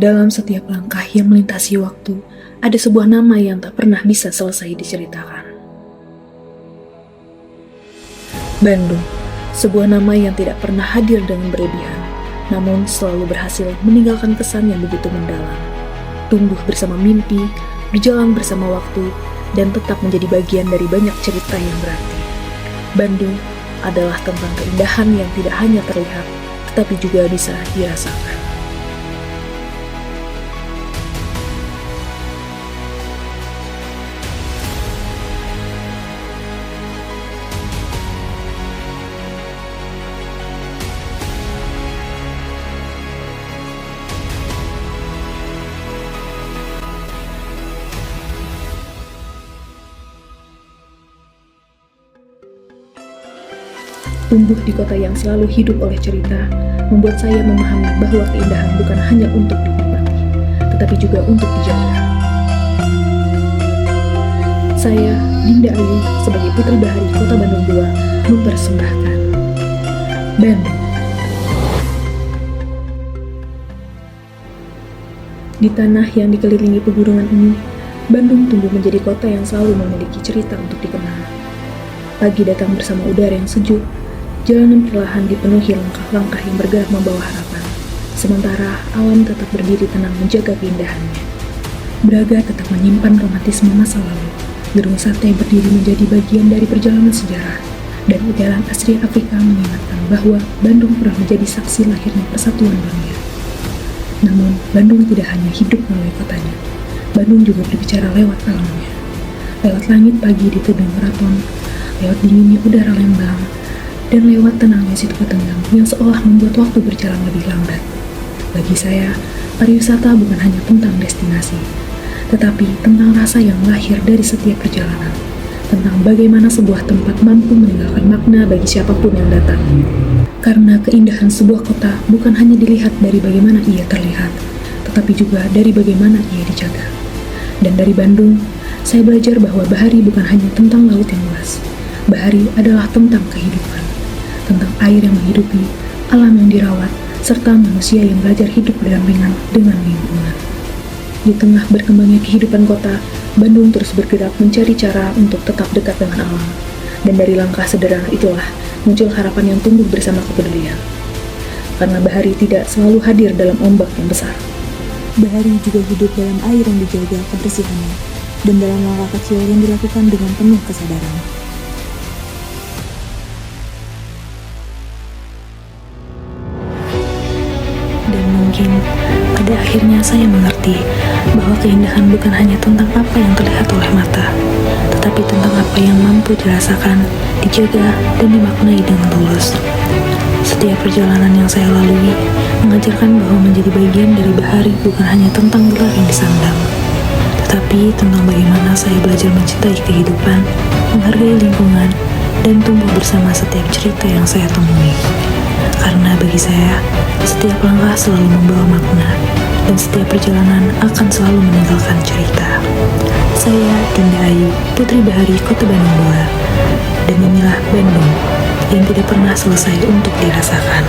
Dalam setiap langkah yang melintasi waktu, ada sebuah nama yang tak pernah bisa selesai diceritakan. Bandung, sebuah nama yang tidak pernah hadir dengan berlebihan, namun selalu berhasil meninggalkan kesan yang begitu mendalam. Tumbuh bersama mimpi, berjalan bersama waktu, dan tetap menjadi bagian dari banyak cerita yang berarti. Bandung adalah tentang keindahan yang tidak hanya terlihat, tetapi juga bisa dirasakan. Tumbuh di kota yang selalu hidup oleh cerita, membuat saya memahami bahwa keindahan bukan hanya untuk dinikmati, tetapi juga untuk dijaga. Saya, Dinda Ayu, sebagai Putri Bahari Kota Bandung II, mempersembahkan Bandung. Di tanah yang dikelilingi pegunungan ini, Bandung tumbuh menjadi kota yang selalu memiliki cerita untuk dikenal. Pagi datang bersama udara yang sejuk, jalanan perlahan dipenuhi langkah-langkah yang bergerak membawa harapan, sementara alam tetap berdiri tenang menjaga keindahannya. Braga tetap menyimpan romantisme masa lalu, gedung sate berdiri menjadi bagian dari perjalanan sejarah, dan ujaran asri Afrika mengingatkan bahwa Bandung pernah menjadi saksi lahirnya persatuan dunia. Namun, Bandung tidak hanya hidup melalui kotanya, Bandung juga berbicara lewat alamnya. Lewat langit pagi di tebing maraton, lewat dinginnya udara Lembang, dan lewat tenangnya Situ Patenggang yang seolah membuat waktu berjalan lebih lambat. Bagi saya, pariwisata bukan hanya tentang destinasi, tetapi tentang rasa yang lahir dari setiap perjalanan, tentang bagaimana sebuah tempat mampu meninggalkan makna bagi siapapun yang datang. Karena keindahan sebuah kota bukan hanya dilihat dari bagaimana ia terlihat, tetapi juga dari bagaimana ia dijaga. Dan dari Bandung, saya belajar bahwa Bahari bukan hanya tentang laut yang luas. Bahari adalah tentang kehidupan, tentang air yang menghidupi, alam yang dirawat, serta manusia yang belajar hidup berdampingan dengan lingkungan. Di tengah berkembangnya kehidupan kota, Bandung terus bergerak mencari cara untuk tetap dekat dengan alam. Dan dari langkah sederhana itulah muncul harapan yang tumbuh bersama kepedulian. Karena Bahari tidak selalu hadir dalam ombak yang besar. Bahari juga hidup dalam air yang dijaga kebersihannya, dan dalam langkah kecil yang dilakukan dengan penuh kesadaran. Dan mungkin pada akhirnya saya mengerti bahwa keindahan bukan hanya tentang apa yang terlihat oleh mata, tetapi tentang apa yang mampu dirasakan, dijaga, dan dimaknai dengan tulus. Setiap perjalanan yang saya lalui mengajarkan bahwa menjadi bagian dari Bahari bukan hanya tentang gelar yang disandang, tetapi tentang bagaimana saya belajar mencintai kehidupan, menghargai lingkungan, dan tumbuh bersama setiap cerita yang saya temui. Karena bagi saya, setiap langkah selalu membawa makna, dan setiap perjalanan akan selalu meninggalkan cerita. Saya, Dinda Ayu, Putri Bahari Kota Bandung II, dan inilah Bandung yang tidak pernah selesai untuk dirasakan.